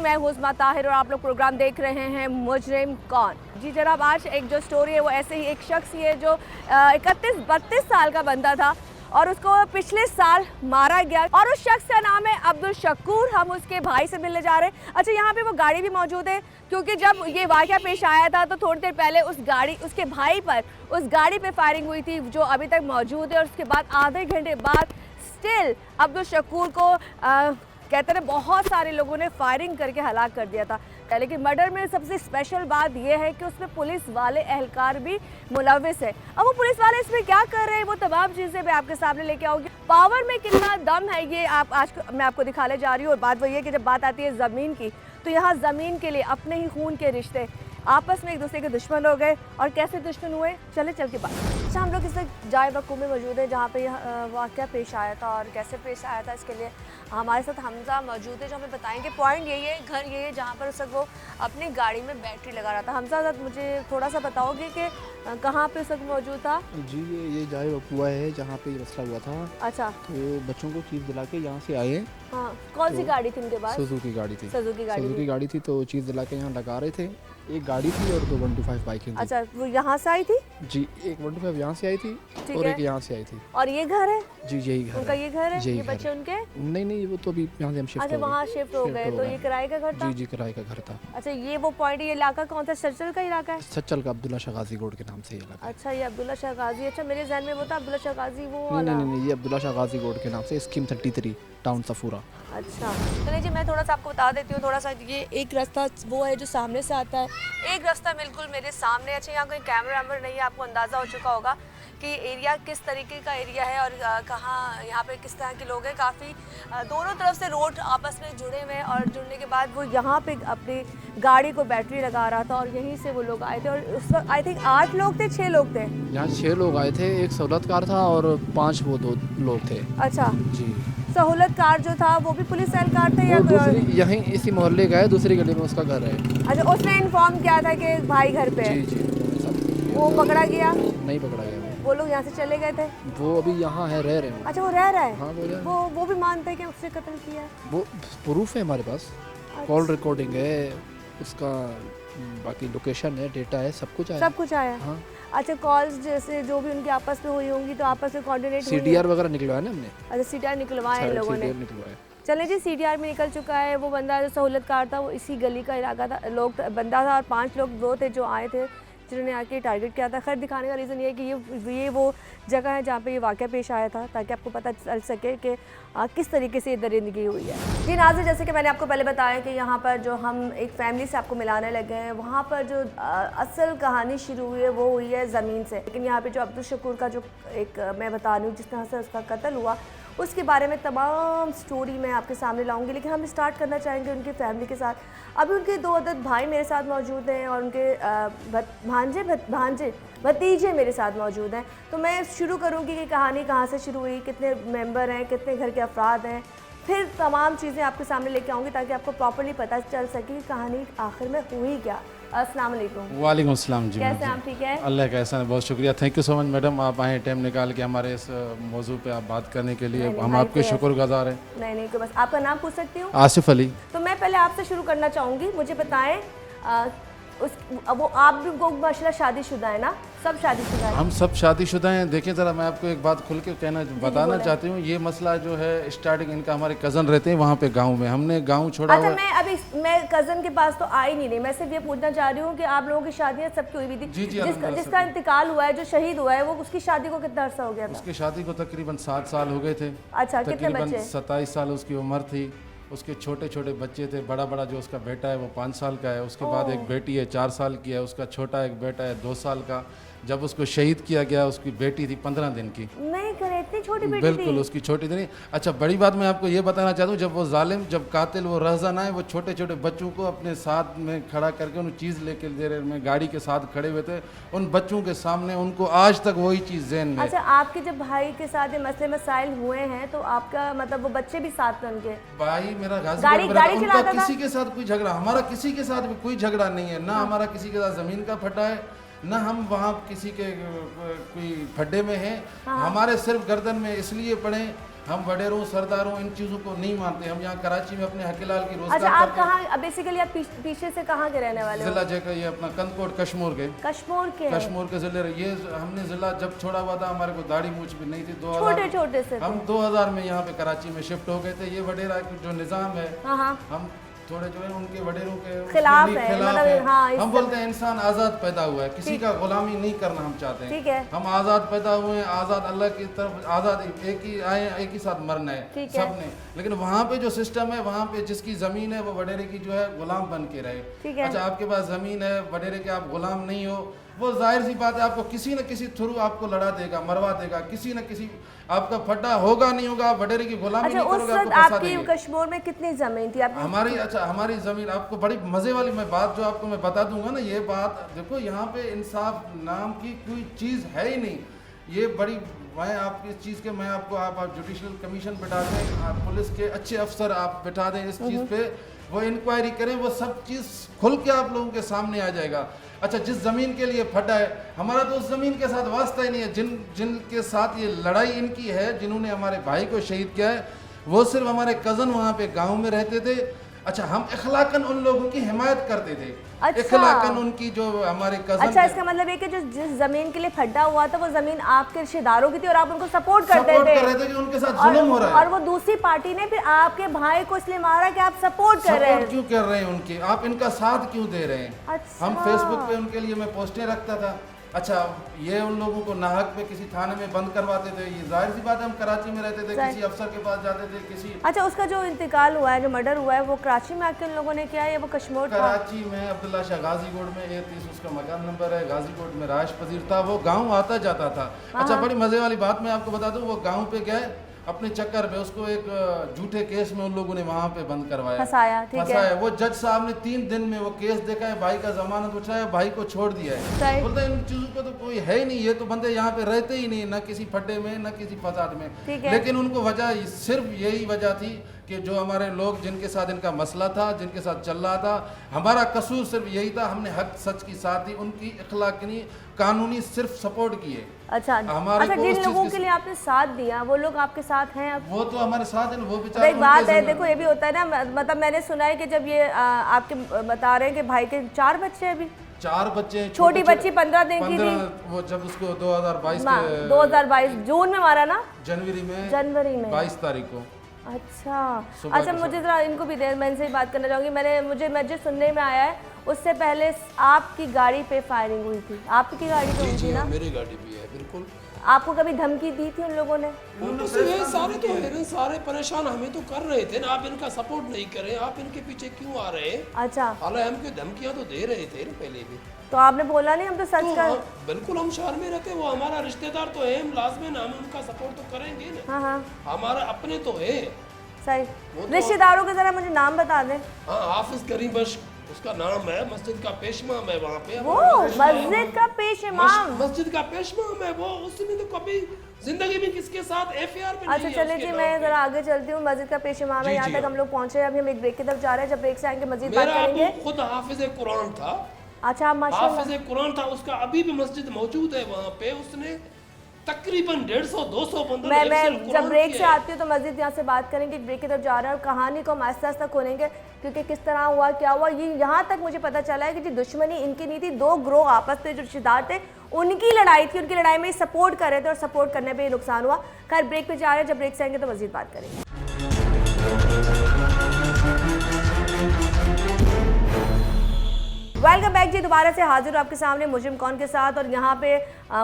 मैं हुस्मा ताहिर और आप लोग प्रोग्राम देख रहे हैं मुजरिम कौन। जी जनाब, आज एक जो स्टोरी है वो ऐसे ही एक शख्स ही है जो 31-32 साल का बंदा था और उसको पिछले साल मारा गया और उस शख्स का नाम है अब्दुल शकूर। हम उसके भाई से मिलने जा रहे हैं। अच्छा, यहाँ पे वो गाड़ी भी मौजूद है क्योंकि जब ये वाक़या पेश आया था तो थोड़ी देर पहले उसके भाई पर उस गाड़ी पे फायरिंग हुई थी जो अभी तक मौजूद है और उसके बाद आधे घंटे बाद स्टिल अब्दुल शकूर को कहते हैं बहुत सारे लोगों ने फायरिंग करके हलाक कर दिया था। लेकिन मर्डर में सबसे स्पेशल बात यह है कि उसमें पुलिस वाले एहलकार भी मुलविस है। अब वो पुलिस वाले इसमें क्या कर रहे हैं वो तमाम चीज़ें मैं आपके सामने लेके आऊँगी। पावर में कितना दम है ये आज मैं आपको दिखाने जा रही हूँ। और बात वही है कि जब बात आती है ज़मीन की तो यहाँ ज़मीन के लिए अपने ही खून के रिश्ते आपस में एक दूसरे के दुश्मन हो गए। और कैसे दुश्मन हुए चल के बात। अच्छा, हम लोग इस जाए वक़्त में मौजूद है जहाँ पे वाक़या पेश आया था और कैसे पेश आया था इसके लिए हमारे साथ हमजा मौजूद है जो हमें बताएंगे। पॉइंट यही है, घर ये है जहाँ पर उस वक्त वो अपनी गाड़ी में बैटरी लगा रहा था। हमजा साहब मुझे थोड़ा सा बताओगे कि कहाँ पे उस वक्त मौजूद था? जी ये जाए वकुआ है जहाँ पे ये मसला हुआ था। अच्छा, तो बच्चों को चीज़ दिला के यहाँ से आए। हाँ, कौन सी गाड़ी थी उनके पास? सुजुकी गाड़ी थी। सुजुकी गाड़ी थी तो चीज़ दिला के यहाँ लगा रहे थे। एक गाड़ी थी और 2 125 बाइकें थी। अच्छा, वो यहाँ से आई थी? जी, एक 125 यहाँ से आई थी और एक यहाँ से आई थी। और ये घर है? जी यही घर उनका ये घर है? ये बच्चे उनके? नहीं वो तो अभी यहाँ से हम शिफ्ट अच्छा, वहाँ शिफ्ट हो गए। तो ये किराए का घर था? जी किराए का घर था। अच्छा, ये वो पॉइंट, ये इलाका कौन सा? सच्चल का इलाका है? सच्चल का अब्दुल्ला शाह गाजी रोड के नाम से ये इलाका। अच्छा, ये अब्दुल्ला शाह गाजी। अच्छा, मेरे जहन में वो था अब्दुल्ला शाह गाजी वो वाला। नहीं ये अब्दुल्ला शाह गाजी रोड के नाम से स्कीम 33 टाउन सफूरा। अच्छा, चलिए जी, मैं थोड़ा सा आपको बता देती हूँ। थोड़ा सा ये एक रास्ता वो है जो सामने से आता है, एक रास्ता बिल्कुल मेरे सामने। अच्छा, यहाँ कोई कैमरा वैमरा नहीं है, आपको अंदाज़ा हो चुका होगा कि एरिया किस तरीके का एरिया है और कहाँ यहाँ पे किस तरह के लोग हैं। काफ़ी दोनों तरफ से रोड आपस में जुड़े हुए हैं और जुड़ने के बाद वो यहाँ पे अपनी गाड़ी को बैटरी लगा रहा था और यहीं से वो लोग आए थे। और उस वक्त आई थिंक 8 लोग थे, 6 लोग थे। यहाँ 6 लोग आए थे, एक सहूलत कार था और 5 वो 2 लोग थे। अच्छा जी, सहूलत कार जो था वो भी पुलिस एहलकार थे या दूसरी यहीं इसी मोहल्ले का है, दूसरी गली में उसका घर है। अच्छा, उसने इन्फॉर्म किया था कि भाई घर पे है। जी वो पकड़ा गया? नहीं पकड़ा गया वो लोग यहाँ से चले गए थे? वो अभी यहाँ है, रह रहे हैं। अच्छा, वो रह रहा है? हाँ, वो भी मानते हैं कि उसने कत्ल किया है? वो प्रूफ है हमारे पास। कॉल रिकॉर्डिंग है उसका, बाकी लोकेशन है, डेटा है, सब कुछ आया। सब कुछ आया? हाँ। अच्छा, कॉल्स जैसे जो भी उनकी आपस में हुई होंगी तो आपस में कोऑर्डिनेट हुई? CDR वगैरह निकलवाया ना हमने। अच्छा, CDR निकलवाए हैं लोगों ने? निकलवाया। चले जी, CDR में निकल चुका है। वो बंदा जो सहूलतकार था वो इसी गली का इलाका था, बंदा था और 5 लोग वो थे जो आए थे जिन्होंने आके टारगेट किया था। खैर, दिखाने का रीज़न ये है कि ये वो जगह है जहाँ पे ये वाक़या पेश आया था ताकि आपको पता चल सके कि किस तरीके से ये दरिंदगी हुई है। जी नाज़रीन, जैसे कि मैंने आपको पहले बताया कि यहाँ पर जो हम एक फैमिली से आपको मिलाने लगे हैं, वहाँ पर जो असल कहानी शुरू हुई है वो हुई है ज़मीन से। लेकिन यहाँ पर जो अब्दुल शकूर का जो एक मैं बता रही हूँ जिस तरह से उसका कत्ल हुआ उसके बारे में तमाम स्टोरी मैं आपके सामने लाऊंगी। लेकिन हम स्टार्ट करना चाहेंगे उनकी फैमिली के साथ। अभी उनके 2 अदद भाई मेरे साथ मौजूद हैं और उनके भतीजे मेरे साथ मौजूद हैं। तो मैं शुरू करूंगी कि कहानी कहाँ से शुरू हुई, कितने मेंबर हैं, कितने घर के अफराद हैं, फिर तमाम चीज़ें आपके सामने लेके आऊँगी ताकि आपको प्रॉपर्ली पता चल सके कि कहानी आखिर में हुई क्या। अस्सलाम वालेकुम। वालेकुम अस्सलाम जी। कैसे आप? ठीक है, अल्लाह का एहसान है, बहुत शुक्रिया। Thank you so much madam, आप आए टाइम निकाल के हमारे इस मौजू पे आप बात करने के लिए। हम आपके शुक्रगुजार हैं। नहीं तो बस आपका नाम पूछ सकती हूँ? आसिफ अली। तो मैं पहले आपसे शुरू करना चाहूँगी, मुझे बताएं वो आप भी माशाल्लाह शादीशुदा है ना? सब शादीशुदा है? हम सब शादीशुदा हैं। देखिए ज़रा, मैं आपको एक बात खुल के बताना चाहती हूँ। ये मसला जो है स्टार्टिंग इनका, हमारे कज़न रहते हैं वहाँ पे गांव में, हमने गांव छोड़ा। अच्छा, मैं कज़न के पास तो आई नहीं, मैं सिर्फ ये पूछना चाह रही हूँ कि आप लोगों की शादियाँ सबकी हुई थी? जी जिसका इंतकाल हुआ है, जो शहीद हुआ है, वो उसकी शादी को कितना अर्सा हो गया था? उसकी शादी को तकरीबन 7 साल हो गए थे। अच्छा, कितने बच्चे? 27 साल उसकी उम्र थी। उसके छोटे छोटे बच्चे थे। बड़ा जो उसका बेटा है वो 5 साल का है। उसके बाद एक बेटी है 4 साल की है। उसका छोटा एक बेटा है 2 साल का। जब उसको शहीद किया गया उसकी बेटी थी 15 दिन की। नहीं करे, इतनी छोटी बेटी बिल्कुल थी? उसकी छोटी थी। अच्छा, बड़ी बात मैं आपको ये बताना चाहता हूँ, जब वो जालिम, जब कातिल, वो रहज़न आए, वो छोटे छोटे बच्चों को अपने साथ में खड़ा करके उन चीज़ लेके दे रहे में गाड़ी के साथ खड़े हुए थे उन बच्चों के सामने, उनको आज तक वही चीज़ ज़हन में। अच्छा, आपके जब भाई के साथ ये मसले मसाइल हुए हैं तो आपका मतलब वो बच्चे भी साथ थे उनके? भाई मेरा गाड़ी उनका किसी के साथ कोई झगड़ा, हमारा किसी के साथ भी कोई झगड़ा नहीं है ना। हमारा किसी के साथ ज़मीन का फटा है ना हम वहाँ किसी के कोई फड्डे में हैं। हमारे सिर्फ गर्दन में इसलिए पड़े, हम वडेरों सरदारों इन चीज़ों को नहीं मानते। हम यहाँ कराची में अपने हकीलाल की रोजगार अच्छा, आप करते हैं। कहाँ बेसिकली आप पीछे से कहाँ के रहने वाले हो? जिला जगह ये अपना कंदकोट कश्मीर के कश्मीर के जिले। ये हमने जिला जब छोड़ा हुआ था, हमारे को दाढ़ी मूछ भी नहीं थी। छोटे से हम 2000 में यहाँ पे कराची में शिफ्ट हो गए थे। ये वडेरा जो निज़ाम है, हम थोड़े जो है उनके वडेरों के खिलाफ है, मतलब हाँ, हम बोलते हैं इंसान आज़ाद पैदा हुआ है, किसी का गुलामी नहीं करना हम चाहते हैं। ठीक है, हम आज़ाद पैदा हुए हैं, आज़ाद अल्लाह की तरफ आज़ाद, एक ही आए, एक ही साथ मरना है सबने। लेकिन वहाँ पे जो सिस्टम है, वहाँ पे जिसकी ज़मीन है वो वडेरे की जो है गुलाम बन के रहे। अच्छा, आपके पास ज़मीन है, वडेरे के आप गुलाम नहीं हो, वो जाहिर सी बात है आपको किसी न किसी थ्रू आपको लड़ा देगा, मरवा देगा, किसी न किसी आपका फटा होगा नहीं होगा, वडेरे की गुलामी अच्छा, नहीं करोगे, उस वक्त आपकी कश्मीर में कितनी जमीन थी आपकी? हमारी जमीन, आपको बड़ी मजे वाली मैं बात जो आपको मैं बता दूंगा ना, ये बात देखो, यहाँ पे इंसाफ नाम की कोई चीज़ है ही नहीं। ये बड़ी, मैं आपकी इस चीज़ के, मैं आपको आप जुडिशल कमीशन बिठा दें, आप पुलिस के अच्छे अफसर आप बिठा दें इस चीज़ पे, वो इंक्वायरी करें, वो सब चीज़ खुल के आप लोगों के सामने आ जाएगा। अच्छा, जिस ज़मीन के लिए फटा है, हमारा तो उस ज़मीन के साथ वास्ता ही नहीं है। जिनके साथ ये लड़ाई इनकी है, जिन्होंने हमारे भाई को शहीद किया है, वो सिर्फ हमारे कज़न वहाँ पे गांव में रहते थे। अच्छा, हम इखलाकन उन लोगों की हिमायत करते थे। अच्छा, इखलाकन उनकी जो हमारे कज़न। अच्छा, इसका मतलब ये कि जो जिस जमीन के लिए फड्डा हुआ था, वो जमीन आपके रिश्तेदारों की थी और आप उनको सपोर्ट कर रहे थे कि उनके साथ जुल्म हो रहा है। और वो दूसरी पार्टी ने फिर आपके भाई को इसलिए मारा कि आप सपोर्ट कर रहे हैं। क्यों कर रहे हैं उनके, आप इनका साथ क्यों दे रहे हैं? अच्छा, हम फेसबुक पे उनके लिए मैं पोस्टें रखता था। अच्छा, ये उन लोगों को नाहक पे किसी थाने में बंद करवाते थे। ये जाहिर सी बात है, हम कराची में रहते थे, किसी अफसर के पास जाते थे, किसी। अच्छा, उसका जो इंतकाल हुआ है, जो मर्डर हुआ है, वो कराची में आके उन लोगों ने किया है या वो कश्मीर था? कराची में अब्दुल्ला शाह गाजीकोट में, 30 उसका मकान नंबर है, गाजीकोट में राश पजीर था। वो गाँव आता जाता था। अच्छा, बड़ी मजे वाली बात मैं आपको बता दूं, वो गाँव पे गए अपने चक्कर में, उसको एक झूठे केस में उन लोगों ने वहाँ पे बंद करवाया, फंसाया। ठीक है, वो जज साहब ने 3 दिन में वो केस देखा है, भाई का जमानत उठाया, भाई को छोड़ दिया है। बोलते हैं इन चीजों को तो कोई है ही नहीं, ये तो बंदे यहाँ पे रहते ही नहीं, ना किसी फड्डे में, ना किसी फसाद में। लेकिन उनको वजह सिर्फ यही वजह थी कि जो हमारे लोग जिनके साथ इनका मसला था, जिनके साथ चल रहा था, हमारा कसूर सिर्फ यही था, हमने हक सच की साथ दी, उनकी इखलाकी कानूनी सिर्फ सपोर्ट किए। अच्छा, जिन लोगों के लिए आपने साथ दिया, वो लोग आपके साथ हैं अब? वो तो हमारे साथ हैं, वो बेचारे। एक बात है, देखो ये भी होता है ना, मतलब मैंने सुना है कि जब ये आपके बता रहे हैं कि भाई के 4 बच्चे हैं, अभी 4 बच्चे, छोटी बच्ची 15 दिन की थी, वो जब उसको 2022 जून में मारा ना, जनवरी में 22 तारीख को। अच्छा, मुझे जरा इनको भी दे, मैं इनसे ही बात करना चाहूँगी। मुझे सुनने में आया है उससे पहले आपकी गाड़ी पे फायरिंग हुई थी। आपकी गाड़ी पे हुई थी ना? मेरी गाड़ी भी है, बिल्कुल। आपको कभी धमकी दी थी उन लोगों ने? सारे तो है, सारे परेशान हमें तो कर रहे थे ना, आप इनका सपोर्ट नहीं करें, आप इनके पीछे क्यों आ रहे हैं? अच्छा, हालांकि हमको धमकियां तो दे रहे थे पहले भी, तो आपने बोला नहीं हम तो सच कर। बिल्कुल, हम शहर में रहते, वो हमारा रिश्तेदार तो है, हम लाजमी हम उनका सपोर्ट तो करेंगे ना। हाँ, हमारा अपने तो है। सही, रिश्तेदारों के जरा मुझे नाम बता दें। हाँ, हाफिज करीम बख्श उसका नाम है, मस्जिद का पेशमाम है वहाँ पे। वो मस्जिद का पेशमाम, मस्जिद का पेशमाम है वो। उसने तो कभी जिंदगी में किसके साथ एफआईआर पे नहीं। अच्छा, चलिए जी, मैं जरा आगे चलती हूँ। मस्जिद का पेशमाम है, यहाँ तक हम लोग पहुँचे। अभी हम एक ब्रेक की तरफ जा रहे हैं, जब ब्रेक से आएंगे मस्जिद बात करेंगे। खुद हाफिज कुरान था। अच्छा, माशाल्लाह, हाफिज कुरान था, उसका अभी भी मस्जिद मौजूद है वहाँ पे। उसने तकरीबन 150-200 बंदों मैं जब ब्रेक से आती हूँ तो मस्जिद यहाँ से बात करेंगे। ब्रेक की तरफ जा रहे हैं और कहानी को हम आस्ते आस्ते खोलेंगे, क्योंकि किस तरह हुआ, क्या हुआ, ये यहाँ तक मुझे पता चला है कि जो दुश्मनी इनकी नहीं थी, 2 ग्रोह आपस में जो रिश्तेदार थे उनकी लड़ाई थी। उनकी लड़ाई में सपोर्ट कर रहे थे और सपोर्ट करने पर नुकसान हुआ। खैर, ब्रेक पे जा रहे हैं, जब ब्रेक से आएंगे तो मस्जिद बात करेंगे। वेलकम बैक जी, दोबारा से हाजिर हूँ आपके सामने मुजरिम कौन के साथ। और यहाँ पे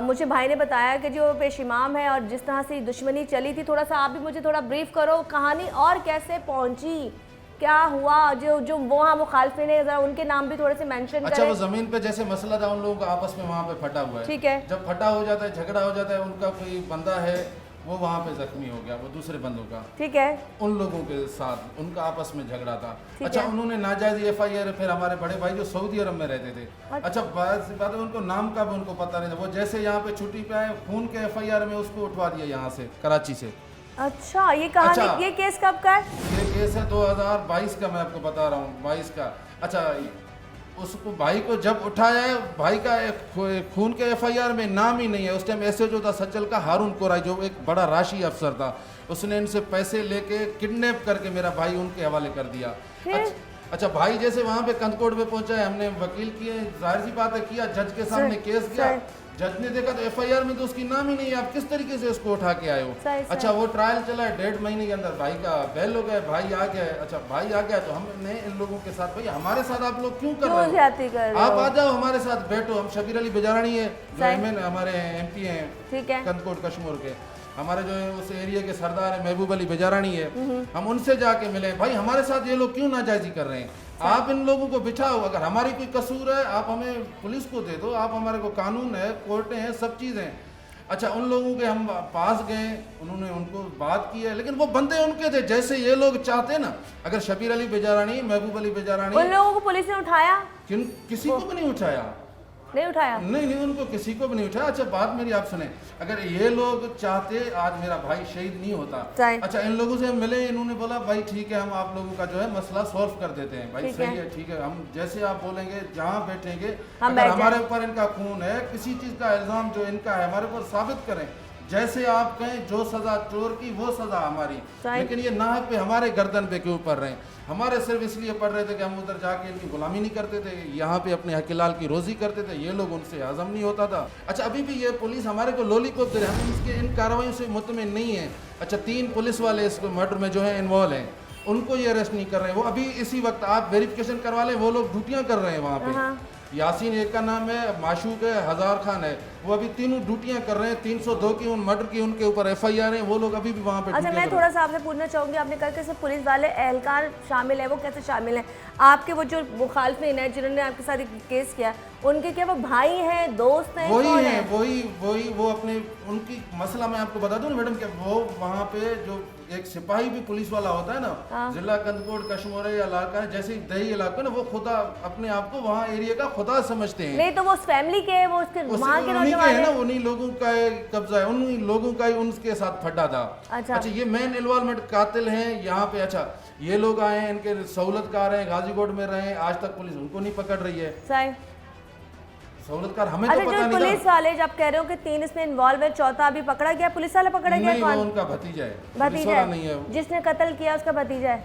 मुझे भाई ने बताया कि जो पेश इमाम है और जिस तरह से दुश्मनी चली थी, थोड़ा सा आप भी मुझे थोड़ा ब्रीफ करो कहानी, और कैसे पहुँची, क्या हुआ, जो वहाँ मुखालफिन है, जरा उनके नाम भी थोड़े से मेंशन करें। अच्छा, वो जमीन पे जैसे मसला था उन लोगों का आपस में वहाँ पे फटा हुआ है। ठीक है, जब फटा हो जाता है, झगड़ा हो जाता है, उनका कोई बंदा है वो वहाँ पे जख्मी हो गया, वो दूसरे बंदों का, ठीक है, उन लोगों के साथ उनका आपस में झगड़ा था। अच्छा, उन्होंने नाजायज एफआईआर, फिर हमारे बड़े भाई जो सऊदी अरब में रहते थे, अच्छा बात है, उनको नाम का भी उनको पता नहीं था। वो जैसे यहाँ पे छुट्टी पे आए, खून के एफआईआर में उसको उठवा दिया यहाँ से, कराची से। अच्छा, ये कहानी, अच्छा, ये केस कब का है? ये केस है 2022 का, मैं आपको बता रहा हूँ, 22 का। अच्छा, उसको भाई को जब उठाया है, भाई का खून के एफआईआर में नाम ही नहीं है। उस टाइम ऐसे जो था सचल का हारून कोराई, जो एक बड़ा राशि अफसर था, उसने इनसे पैसे लेके किडनैप करके मेरा भाई उनके हवाले कर दिया। अच्छा भाई जैसे वहाँ पे कंदकोट पे पहुंचा है, हमने वकील किए, जाहिर सी बात है किया, जज के सामने केस किया, जज ने देखा तो एफआईआर में तो उसकी नाम ही नहीं है, आप किस तरीके से उसको उठा के आए हो। अच्छा वो ट्रायल चला है, 1.5 महीने के अंदर भाई का बैल हो गया, भाई आ गया है। अच्छा भाई आ गया तो हमने इन लोगों के साथ, भाई हमारे साथ आप लोग क्यों कर रहे हो, आप आ जाओ हमारे साथ बैठो। हम शबीर अली बेजारानी है जो हमारे MP हैं कंदकोट कश्मीर के, हमारे जो है उस एरिया के सरदार है महबूब अली बेजारानी है, हम उनसे जाके मिले, भाई हमारे साथ ये लोग क्यों नाजायजी कर रहे हैं, आप इन लोगों को बिठाओ, अगर हमारी कोई कसूर है आप हमें पुलिस को दे दो, आप हमारे को कानून है, कोर्टें हैं, सब चीज़ें हैं। अच्छा उन लोगों के हम पास गए, उन्होंने उनको बात की है, लेकिन वो बंदे उनके थे जैसे ये लोग चाहते ना। अगर शबीर अली बेजारानी, महबूब अली बेजारानी, उन लोगों को पुलिस ने उठाया, किसी को भी नहीं उठाया, नहीं उठाया, नहीं उनको किसी को भी नहीं उठाया। अच्छा बात मेरी आप सुने, अगर ये लोग चाहते आज मेरा भाई शहीद नहीं होता। अच्छा इन लोगों से मिले, इन्होंने बोला भाई ठीक है हम आप लोगों का जो है मसला सॉल्व कर देते हैं, भाई सही है ठीक है, हम जैसे आप बोलेंगे जहाँ बैठेंगे, अगर हमारे ऊपर इनका खून है, किसी चीज का इल्जाम जो इनका है हमारे ऊपर साबित करें, जैसे आप कहें जो सजा चोर की वो सजा हमारी, लेकिन ये नाहक पे हमारे गर्दन पे क्यों पड़ रहे हैं। हमारे सिर्फ इसलिए पढ़ रहे थे कि हम उधर जाके इनकी गुलामी नहीं करते थे, यहाँ पे अपने हकीलाल की रोजी करते थे, ये लोग उनसे हजम नहीं होता था। अच्छा अभी भी ये पुलिस हमारे को लॉलीपॉप दे रहे हैं, हम इसके इन कार्रवाई से मुतमिन नहीं है। अच्छा 3 पुलिस वाले इस मर्डर में जो है इन्वॉल्व हैं, उनको ये अरेस्ट नहीं कर रहे हैं। वो अभी इसी वक्त आप वेरिफिकेशन करवा लें, वो लोग ड्यूटियाँ कर रहे हैं वहाँ पे। यासीन एक का नाम है, माशूक है, हजार खान है, वो अभी तीनों ड्यूटियां कर रहे हैं। 302 की उन मर्डर की उनके ऊपर FIR है, वो लोग अभी भी वहाँ पे। अच्छा मैं थोड़ा सा आपसे पूछना चाहूँगी, आपने कहा कि पुलिस वाले एहलकार शामिल है, वो कैसे शामिल हैं? आपके वो जो मुखालफिन है जिन्होंने आपके साथ एक केस किया, उनके क्या वो भाई हैं, दोस्त हैं? वही वो अपने उनकी मसला मैं आपको बता दूं ना मैडम, कि वो वहाँ पे जो एक सिपाही भी पुलिस वाला होता है ना, जिला कंदकोट कश्मीर या इलाका जैसे दही इलाका ना, वो खुदा अपने आप को वहाँ एरिया का खुदा समझते हैं। नहीं तो वो उस फैमिली के है, वो उसके वहाँ के नौजवान है ना, उन्हीं लोगों का कब्जा है, उन्हीं लोगों का ही उनके साथ फटा था। अच्छा ये मेन इन्वॉल्वमेंट कातिल हैं यहाँ पे। अच्छा ये लोग आए हैं, इनके सहूलतकार हैं, गाजीकोट में रहे, आज तक पुलिस उनको नहीं पकड़ रही है। सहूलतकार हमें तो पता नहीं। पुलिस वाले जब कह रहे हो कि 3 इसमें इन्वॉल्व है, चौथा अभी पकड़ा गया, पुलिस वाला पकड़ा गया? नहीं, वो उनका भतीजा है, भतीजा नहीं है, जिसने कत्ल किया उसका भतीजा है।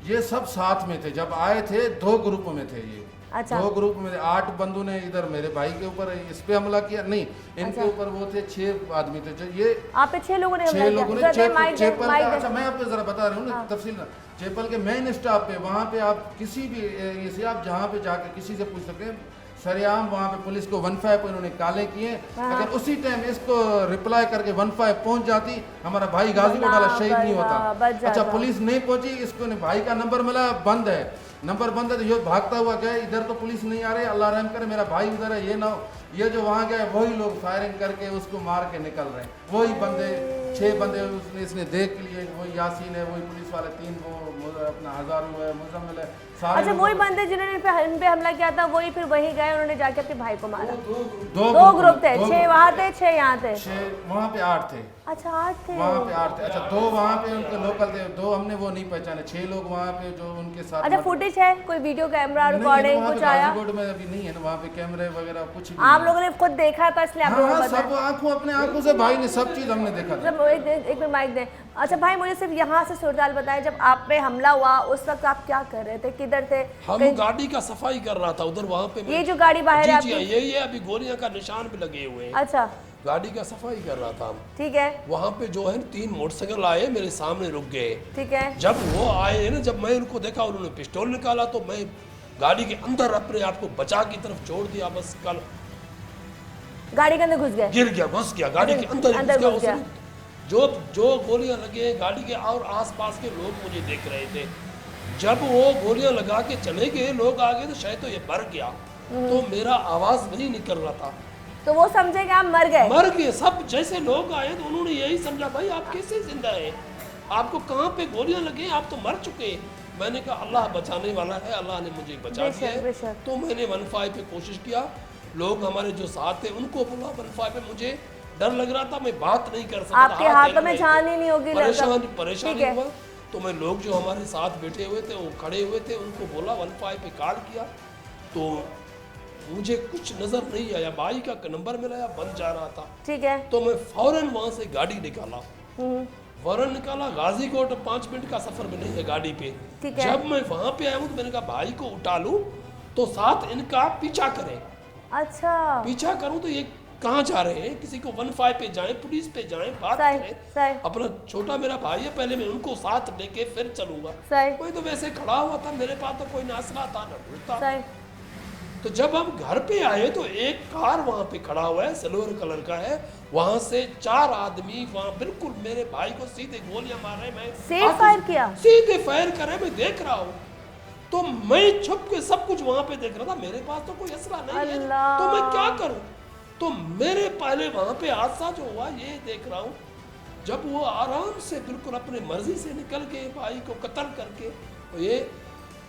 ये सब साथ में थे, जब आए थे 2 ग्रुप में थे ये। अच्छा 2 ग्रुप में 8 बंदों ने इधर मेरे भाई के ऊपर इस पे हमला किया, नहीं इनके ऊपर वो थे 6 आदमी थे। ये आप पे 6 लोगों ने हमला किया। अच्छा मैं आपको जरा बता रहा हूँ ना तफसील। चेपल के मेन स्टॉप पे, वहाँ पे आप किसी भी एरिया से आप जहाँ पे जाकर किसी से पूछ सकते हैं, सरेआम वहाँ पे पुलिस को 15 पे उन्होंने काले किए। अगर उसी टाइम इसको रिप्लाई करके 15 पहुंच जाती, हमारा भाई गाजीकोट वाला शहीद नहीं होता। अच्छा पुलिस नहीं पहुंची, इसको ने भाई का नंबर मिला, बंद है, नंबर बंद है, तो ये भागता हुआ गया, इधर तो पुलिस नहीं आ रही, अल्लाह रहम करे मेरा भाई उधर है, ये ना हो, ये जो वहाँ गए वही लोग फायरिंग करके उसको मार के निकल रहे हैं। वही बंदे 6 बंदे उसने इसने देख लिए, वही यासीन है, वही पुलिस वाले 3 वो अपना हजारू है, मुजम्मिल है, सारे। अच्छा वही बंदे जिन्होंने इन पे हमला किया था, वही फिर वही गए, उन्होंने जाके अपने भाई को मारा। 2 ग्रुप थे, 6 वहाँ थे, 6 यहाँ थे, 6 वहाँ पे 8 थे। अच्छा 8 थे वहाँ पे 8 थे। अच्छा 2 वहाँ पे उनके लोकल थे, 2 हमने वो नहीं पहचाने, 6 लोग वहाँ पे जो उनके साथ। अच्छा फुटेज है, कोई वीडियो कैमरा रिकॉर्डिंग कुछ आया? गाजीकोट में अभी नहीं है ना, वहाँ पे कैमरे वगैरह कुछ भी। आप लोगों ने खुद देखा था इसलिए आप लोगों को सब अपने आंखों से भाई ने सब चीज हमने देखा था। एक मिनट माइक दे। अच्छा भाई मुझे सिर्फ यहाँ से सूरताल बताएं, जब आप पे हमला हुआ उस वक्त आप क्या कर रहे थे, किधर थे? हम गाड़ी का सफाई कर रहा था उधर, वहाँ पे ये जो गाड़ी बाहर है यही है, अभी गोलियां का निशान भी लगे हुए हैं। अच्छा गाड़ी का सफाई कर रहा था। ठीक है। वहाँ पे जो है 3 मोटरसाइकिल आए, मेरे सामने रुक गए। ठीक है। जब वो आए ना, जब मैं उनको देखा उन्होंने पिस्टल निकाला, तो मैं गाड़ी के अंदर अपने आप को बचा की तरफ छोड़ दिया, बस कल गाड़ी के अंदर घुस गए, गिर गया, घुस गया गाड़ी के अंदर घुस गया। जो गोलियां लगे गाड़ी के और आसपास के लोग मुझे देख रहे थे। जब वो गोलियां लगा के चले गए, लोग आ गए, तो शायद तो ये मर गया, तो मेरा आवाज नहीं निकल रहा था, तो वो समझे कि आप मर गए। सब जैसे लोग आए तो उन्होंने यही समझा, भाई आप कैसे जिंदा है, आपको कहाँ पे गोलियां लगे, आप तो मर चुके। मैंने कहा अल्लाह बचाने वाला है, अल्लाह ने मुझे बचा दिया है। तो मैंने 15 पे कोशिश किया, लोग हमारे जो साथ थे उनको बोला 15 पे, मुझे डर लग रहा था, मैं बात नहीं कर सकता, आपके हाथों में जान ही नहीं होगी, परेशानी हुआ। तो मैं लोग जो हमारे साथ बैठे हुए थे, वो खड़े हुए थे, उनको बोला 15 पे कॉल किया, तो मुझे कुछ नजर नहीं आया, भाई का नंबर मिला, बंद जा रहा था। ठीक है। तो मैं फौरन वहां से गाड़ी निकाला, फौरन निकाला। गाजीकोट 5 मिनट का सफर में नहीं है गाड़ी पे। ठीक है। जब मैं वहां पे आया हूँ तो मैंने कहा भाई को उठा लूं तो साथ इनका पीछा करें। अच्छा। पीछा करूं तो ये कहाँ जा रहे हैं, किसी को 15 पे जाएं, पुलिस पे जाएं, बात सही, करें। सही। अपना छोटा मेरा भाई है, पहले मैं उनको साथ लेके फिर चलूंगा। सही। कोई तो वैसे खड़ा हुआ था, मेरे पास तो कोई नासला था ना ढूंढता। सही। तो जब हम घर पे आए तो एक कार वहां पे खड़ा हुआ है, सिल्वर कलर का है। वहां से 4 आदमी वहां बिल्कुल मेरे भाई को सीधे गोलियां मार रहे। मैं सीधे फायर किया? सीधे फायर करे, मैं देख रहा हूँ। तो मैं छुप के सब कुछ वहां पे देख रहा था, मेरे पास तो कोई असला नहीं है, तो मैं क्या करूं। तो मेरे पहले वहां पे हादसा जो हुआ ये देख रहा हूँ। जब वो आराम से बिल्कुल अपने मर्जी से निकल गए भाई को कत्ल करके, तो ये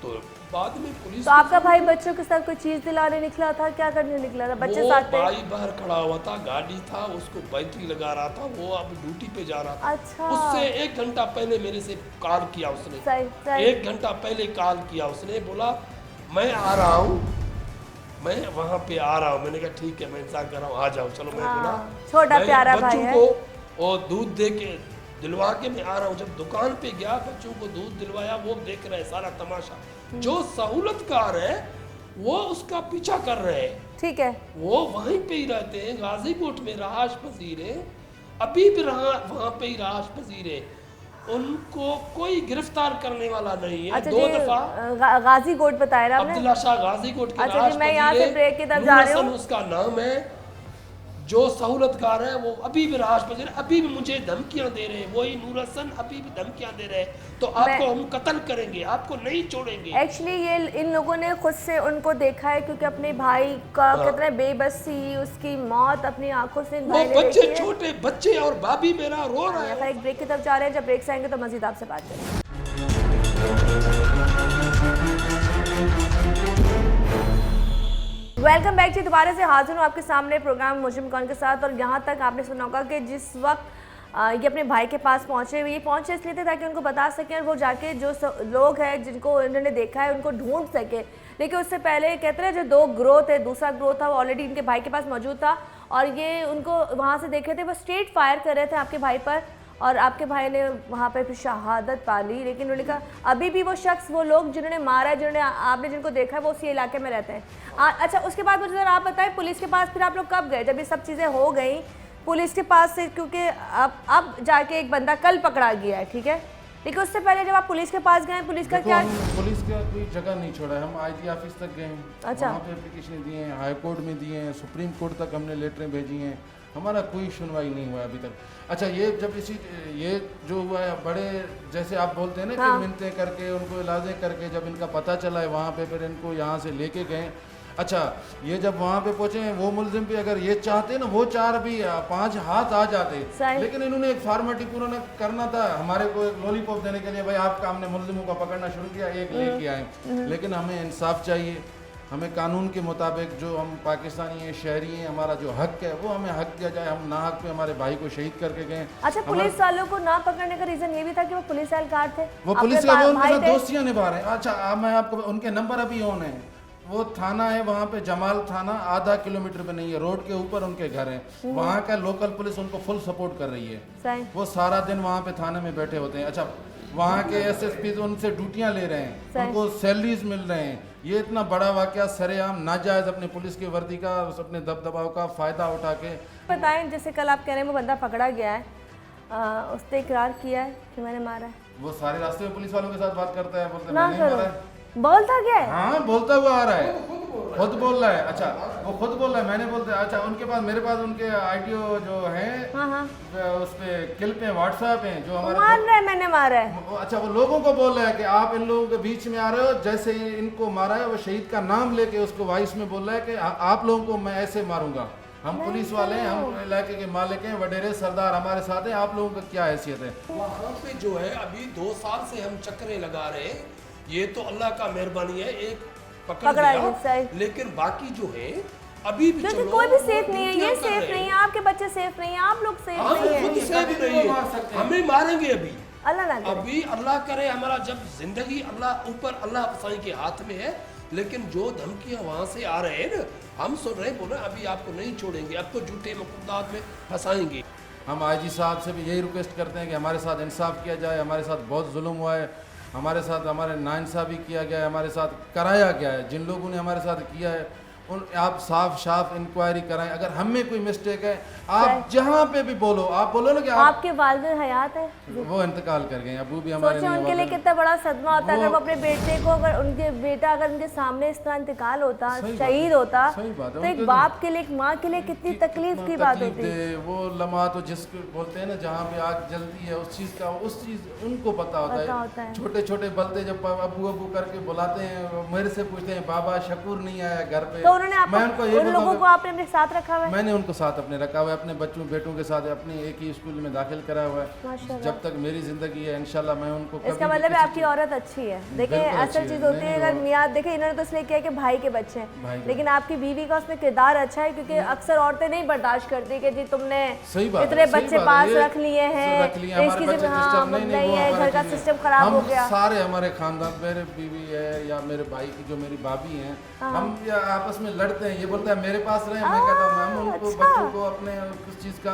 तो बाद में पुलिस। तो आपका भाई बच्चों के साथ कोई चीज दिलाने निकला था, क्या करने निकला था? बच्चे साथ थे? भाई बाहर खड़ा हुआ था, गाड़ी था, उसको बैटरी लगा रहा था, वो अब ड्यूटी पे जा रहा था। अच्छा। उससे 1 घंटा पहले मेरे से कॉल किया उसने। सही, सही। 1 घंटा पहले कॉल किया उसने, बोला मैं आ रहा हूँ, मैं वहाँ पे आ रहा हूँ। मैंने कहा ठीक है, मैं इंतजार कर रहा हूँ, आ जाओ। चलो मैं बोला छोटा प्यारा भाई है। बच्चों को और दूध दे के दिलवा के मैं आ रहा हूँ। जब दुकान पे गया, बच्चों को दूध दिलवाया, वो देख रहे सारा तमाशा। जो सहूलतकार है वो उसका पीछा कर रहे हैं। ठीक है। वो वहीं पे ही रहते हैं, गाजीकोट में रहाश पजीर है, अभी भी वहाँ पे ही रहाश पजीर है। उनको कोई गिरफ्तार करने वाला नहीं है। अच्छा 2 दफा गाजीकोट बताया ना आपने? अब्दुल्ला शाह गाजीकोट के अच्छा जी, मैं यहाँ से ब्रेक की तरफ जा रही हूँ। उसका नाम है। जो सहूलतकार है वो अभी भी राज पजीर, अभी भी मुझे धमकियां दे रहे हैं। वही नूर हसन अभी भी धमकियां दे रहे हैं, तो आपको हम कत्ल करेंगे, आपको नहीं छोड़ेंगे। एक्चुअली ये इन लोगों ने खुद से उनको देखा है, क्योंकि अपने भाई का कितना बेबसी, उसकी मौत अपनी आंखों से वो बच्चे, छोटे बच्चे और भाभी मेरा रो रहा है। एक ब्रेक की तरफ जा रहे हैं, जब ब्रेक से आएंगे तो मजीद आपसे बात करेंगे। वेलकम बैक जी, दोबारा से हाजिर हूँ आपके सामने प्रोग्राम मुजरिम कौन के साथ। और यहाँ तक आपने सुना होगा कि जिस वक्त ये अपने भाई के पास पहुँचे, ये पहुँचे इसलिए थे ताकि उनको बता सकें और वो जाके जो लोग हैं जिनको इन्होंने देखा है उनको ढूंढ सके। लेकिन उससे पहले कहते हैं जो 2 ग्रोह थे, दूसरा ग्रोह था वो ऑलरेडी इनके भाई के पास मौजूद था और ये उनको वहाँ से देख रहे थे। वो स्ट्रेट फायर कर रहे थे आपके भाई पर और आपके भाई ने वहाँ पे फिर शहादत पा ली। लेकिन उन्होंने कहा अभी भी वो शख्स, वो लोग जिन्होंने मारा है, जिन्होंने आपने जिनको देखा है, वो उसी इलाके में रहते हैं। अच्छा, उसके बाद मुझे ज़रा आप बताएं, पुलिस के पास फिर आप लोग कब गए जब ये सब चीज़ें हो गई पुलिस के पास से? क्योंकि अब जाके एक बंदा कल पकड़ा गया है, ठीक है, लेकिन उससे पहले जब आप पुलिस के पास गए, पुलिस का क्या? पुलिस का कोई जगह नहीं छोड़ा है, हम आईजी ऑफिस तक गए हैं। अच्छा। वहाँ पे एप्लीकेशन दिए हैं, हाई कोर्ट में दिए हैं, सुप्रीम कोर्ट तक हमने लेटरें भेजी हैं, हमारा कोई सुनवाई नहीं हुआ अभी तक। अच्छा, ये जब ये जो हुआ है, बड़े जैसे आप बोलते हैं ना कि मिन्नतें करके उनको इलाजें करके जब इनका पता चला है वहाँ पे, फिर इनको यहाँ से लेके गए। अच्छा, ये जब वहाँ पे पहुँचे हैं, वो मुलजिम भी अगर ये चाहते ना, वो 4 भी 5 हाथ आ जाते, लेकिन इन्होंने एक फार्मेलिटी पूरा न करना था हमारे को एक लॉलीपॉप देने के लिए, भाई आपका हमने मुलजिमों का पकड़ना शुरू किया, एक लेके आए। लेकिन हमें इंसाफ चाहिए, हमें कानून के मुताबिक जो हम पाकिस्तानी हैं, शहरी हैं, हमारा जो हक है वो हमें हक दिया जाए। हम ना हक पे हमारे भाई को शहीद करके गए। अच्छा, पुलिस वालों को ना पकड़ने का रीजन ये भी था कि वो पुलिस एहलकार थे, वो पुलिस का वो उनके साथ दोस्तियां निभा रहे हैं। अच्छा, मैं आपको उनके नंबर अभी ऑन है। वो थाना है वहाँ पे, जमाल थाना, आधा किलोमीटर पे नहीं है, रोड के ऊपर उनके घर हैं। वहाँ का लोकल पुलिस उनको फुल सपोर्ट कर रही है। वो सारा दिन वहाँ पे थाने में बैठे होते हैं। अच्छा, वहाँ के एसएसपी उनसे ड्यूटियाँ ले रहे हैं, उनको सैलरीज मिल रहे हैं। ये इतना बड़ा वाकया सरेआम नाजायज अपने पुलिस की वर्दी का, अपने दबदबाव का फ़ायदा उठा के। बताएं, जैसे कल आप कह रहे हैं वो बंदा पकड़ा गया है, उसने इकरार किया है कि मैंने मारा है। वो सारे रास्ते में पुलिस वालों के साथ बात करता है, बोलते ना करो, बोलता क्या है? हाँ, बोलता हुआ आ रहा है, खुद बोल रहा है। अच्छा, वो खुद बोल रहा है, मैंने बोलते। अच्छा, उनके पास, मेरे पास उनके आईटीओ जो है उस पे क्लिप है, व्हाट्सएप है, जो हमारे मार रहा है, मैंने मारा है। अच्छा, वो लोगों को बोल रहा है कि आप इन लोगों के बीच में आ रहे हो, जैसे इनको मारा है, वो शहीद का नाम लेके उसको वॉइस में बोल रहा है कि आप लोगों को मैं ऐसे मारूंगा। हम पुलिस वाले हैं, हम इलाके के मालिक हैं, वडेरे सरदार हमारे साथ हैं, आप लोगों का क्या हैसियत है? वहाँ पे जो है अभी 2 साल से हम चक्करें लगा रहे हैं। ये तो अल्लाह का मेहरबानी है, एक पकड़ लिया, लेकिन बाकी जो है अभी भी चलो, कोई भी सेफ नहीं है, ये सेफ नहीं है, आपके बच्चे सेफ नहीं है, आप लोग सेफ नहीं है, खुद सेफ नहीं है, हमें मारेंगे अभी। अल्लाह ना करे। अभी अल्लाह करे, हमारा जब जिंदगी अल्लाह ऊपर, अल्लाह साईं के हाथ में है, लेकिन जो धमकियां वहां से आ रहे हैं ना, हम सुन रहे हैं, बोले अभी आपको नहीं छोड़ेंगे, आपको झूठे मुकदमात में फंसाएंगे। हम आईजी साहब से भी यही रिक्वेस्ट करते हैं कि हमारे साथ इंसाफ किया जाए। हमारे साथ बहुत जुल्म हुआ है, हमारे साथ हमारे नाइंसाफ़ी किया गया है, हमारे साथ कराया गया है। जिन लोगों ने हमारे साथ किया है उन आप साफ इंक्वायरी कराएं। अगर हम में कोई मिस्टेक है, आप जहाँ पे भी बोलो, आप बोलो ना कि आपके वालिद हयात है, वो इंतकाल कर गए, अबू भी हमारे सोचिए उनके लिए कितना बड़ा सदमा होता है अगर वो अपने बेटे को, अगर उनके बेटा अगर उनके सामने इस तरह इंतकाल होता, शहीद होता, तो एक बाप के लिए, एक माँ के लिए कितनी तकलीफ की बात होती है। वो लम्हा तो जिसको बोलते हैं ना जहाँ पे आग जलती है, उस चीज़ उनको पता होता है। छोटे छोटे बलते जब अबू अबू करके बुलाते हैं, मेरे से पूछते हैं बाबा शकूर नहीं आया घर पे, उन्होंने आपको, उन लोगों को आपने अपने साथ रखा हुआ है? मैंने उनको साथ अपने रखा हुआ है, अपने बच्चों बेटों के साथ अपने एक ही स्कूल में दाखिल कराया हुआ है। जब तक मेरी जिंदगी है इंशाल्लाह मैं उनको, इसका मतलब है आपकी औरत अच्छी है। देखिए असल चीज होती है, अगर मियाँ देखिए इन्होंने तो इसलिए किया कि भाई के बच्चे हैं, लेकिन आपकी बीवी का उसमें किरदार अच्छा है, क्योंकि अक्सर औरतें नहीं बर्दाश्त करती कि जी तुमने इतने बच्चे पास रख लिए हैं, इसकी नहीं है, घर का सिस्टम खराब हो गया। सारे हमारे खानदान, मेरे बीवी है या मेरे भाई की जो मेरी भाभी हैं, हम आपस में लड़ते हैं। ये बोलता है मेरे पास रहे, मैं कहता हूँ हम उनको बच्चों को अपने किस चीज़ का,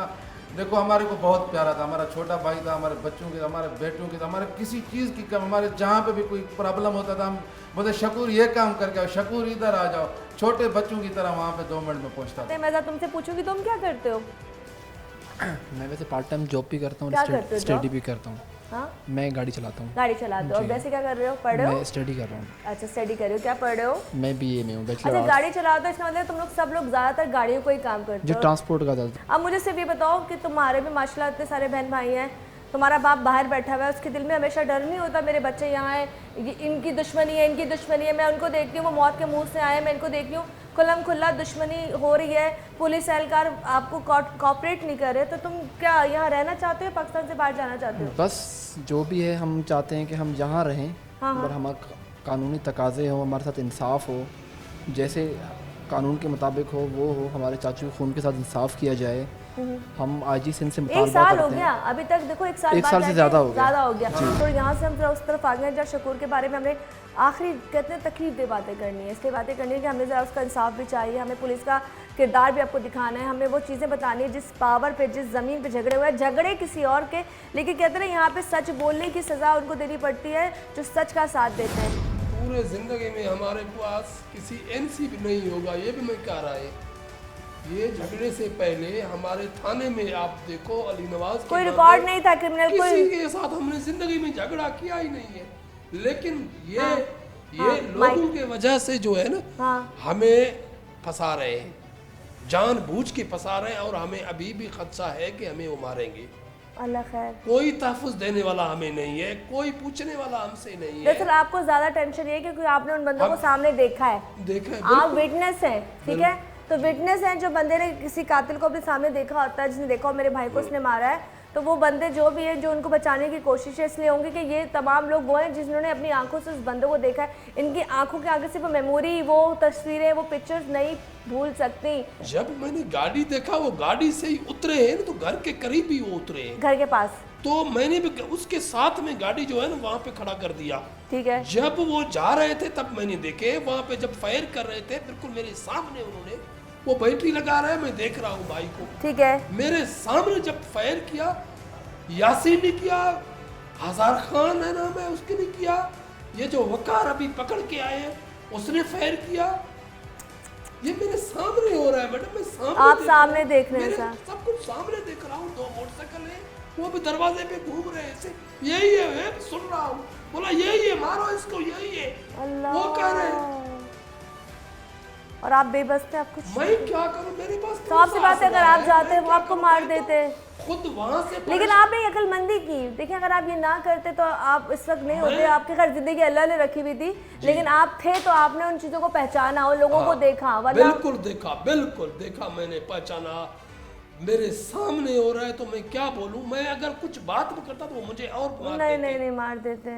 देखो हमारे को बहुत प्यारा था, हमारा छोटा भाई था, हमारे बच्चों के, हमारे बेटों के, हमारे किसी चीज़ की कम, हमारे जहाँ पे भी कोई प्रॉब्लम होता था हम बोलते शकूर ये काम करके आओ, शकूर इधर आ जाओ, छोटे बच्चों की तरह वहाँ पे 2 मिनट में पहुँचता था। मैं तुमसे पूछूंगी तुम क्या करते हो? मैं वैसे पार्ट टाइम जॉब भी करता हूँ, स्टडी भी करता हूँ। हाँ? मैं गाड़ी चलाता हूँ। गाड़ी चलाते हो? और वैसे क्या कर रहे हो, पढ़ रहे हो? मैं स्टडी कर रहा हूँ। अच्छा स्टडी कर रहे हो, क्या पढ़ रहे हो? मैं बीए में हूँ, बैचलर अच्छा आर्ट्स। गाड़ी चलाते हो, इसका मतलब तुम लोग सब लोग ज़्यादातर गाड़ियों को ही काम करते जो हो? ट्रांसपोर्ट का था। अब मुझे सिर्फ ये बताओ कि तुम्हारे भी माशाल्लाह इतने सारे बहन भाई हैं, तुम्हारा बाप बाहर बैठा हुआ है, उसके दिल में हमेशा डर नहीं होता मेरे बच्चे यहाँ हैं, इनकी दुश्मनी है, इनकी दुश्मनी है, मैं उनको देखती हूँ वो मौत के मुंह से आए, मैं इनको देखती हूँ खुल्लम खुल्ला दुश्मनी हो रही है, पुलिस एहलकार आपको कोऑपरेट नहीं कर रहे, तो तुम क्या यहाँ रहना चाहते हो, पाकिस्तान से बाहर जाना चाहते हो? बस जो भी है हम चाहते हैं कि हम जहाँ रहें और हमारे कानूनी तकाजे हो, हमारे साथ इंसाफ हो, जैसे कानून के मुताबिक हो वो हो, हमारे चाचू के खून के साथ इंसाफ किया जाए। हम आईजी सिंध से मुतालबा करते हैं। 1 साल हो गया अभी तक, देखो 1 साल, 1 साल से ज़्यादा हो गया। तो यहाँ से हम जरा उस तरफ आ गए जहाँ शकूर के बारे में हमने आखिरी कहते हैं तकलीफ दे बातें करनी है, इसलिए बातें करनी है कि हमें ज़रा उसका इंसाफ भी चाहिए, हमें पुलिस का किरदार भी आपको दिखाना है, हमें वो चीज़ें बतानी है जिस पावर पे, जिस ज़मीन पे झगड़े हुए हैं, झगड़े किसी और के, लेकिन कहते हैं यहाँ पे सच बोलने की सज़ा उनको देनी पड़ती है जो सच का साथ देते हैं। पूरे ज़िंदगी में हमारे पास किसी एनसी भी नहीं होगा, ये भी मैं कह रहा है। ये झगड़े से पहले हमारे थाने में आप देखो अली नवाज कोई रिकॉर्ड नहीं था क्रिमिनल, किसी के साथ हमने जिंदगी में झगड़ा किया ही नहीं है, लेकिन ये लोगों के वजह से जो है ना हमें फंसा रहे हैं, जानबूझ के फंसा रहे हैं, और हमें अभी भी खदशा है कि हमें वो मारेंगे। अल्लाह खैर, कोई तहफ़्फ़ुज़ देने वाला हमें नहीं है, कोई पूछने वाला हमसे नहीं है। दरअसल आपको ज्यादा टेंशन ये है क्योंकि आपने उन बंदों को सामने देखा है, आप विटनेस हैं, ठीक है, तो विटनेस हैं, जो बंदे ने किसी कातिल को अपने सामने देखा होता है, जिसने देखा हो मेरे भाई को उसने मारा है, तो वो बंदे जो भी हैं जो उनको बचाने की कोशिश है इसलिए होंगे कि ये तमाम लोग वो हैं जिन्होंने अपनी आंखों से उस बंदे को देखा है, इनकी आंखों के आगे सिर्फ मेमोरी, वो तस्वीरें, वो पिक्चर्स नहीं भूल सकती। जब मैंने गाड़ी देखा, वो गाड़ी से ही उतरे हैं ना, तो घर के करीब ही वो उतरे हैं, घर के पास, तो मैंने भी उसके साथ में गाड़ी जो है ना वहाँ पे खड़ा कर दिया, ठीक है। जब वो जा रहे थे तब मैंने देखे, वहाँ पे जब फायर कर रहे थे बिल्कुल मेरे सामने उन्होंने वो बैटरी लगा रहा है, मैं देख रहा हूँ भाई को, ठीक है, मेरे सामने जब फायर किया, यासीन ने किया, हजार खान है नाम है उसके ने किया, ये जो वकार अभी पकड़ के आए हैं उसने फायर किया, ये मेरे सामने हो रहा है मैडम, मैं सामने आप सामने देख रहे हैं, सब कुछ सामने देख रहा हूँ, 2 मोटरसाइकिल है, वो भी दरवाजे पे घूम रहे हैं, यही है, सुन रहा हूँ, बोला यही है, मारो इसको, यही है, वो कह रहे हैं, और आप बेबस थे, आप कुछ, मैं क्या करूं, मेरे पास तो आपसे बात है, अगर आप जाते वो आपको मार देते खुद वहां से, लेकिन आपने अक्लमंदी की, देखिए अगर आप ये ना करते तो आप इस वक्त नहीं होते, आपके घर जिंदगी अल्लाह ने रखी हुई थी, लेकिन आप थे तो आपने उन चीजों को पहचाना, उन लोगों को देखा, बिल्कुल देखा, मैंने पहचाना, मेरे सामने हो रहा है, तो मैं क्या बोलूं, मैं अगर कुछ बात भी करता तो वो मुझे और नहीं मार देते।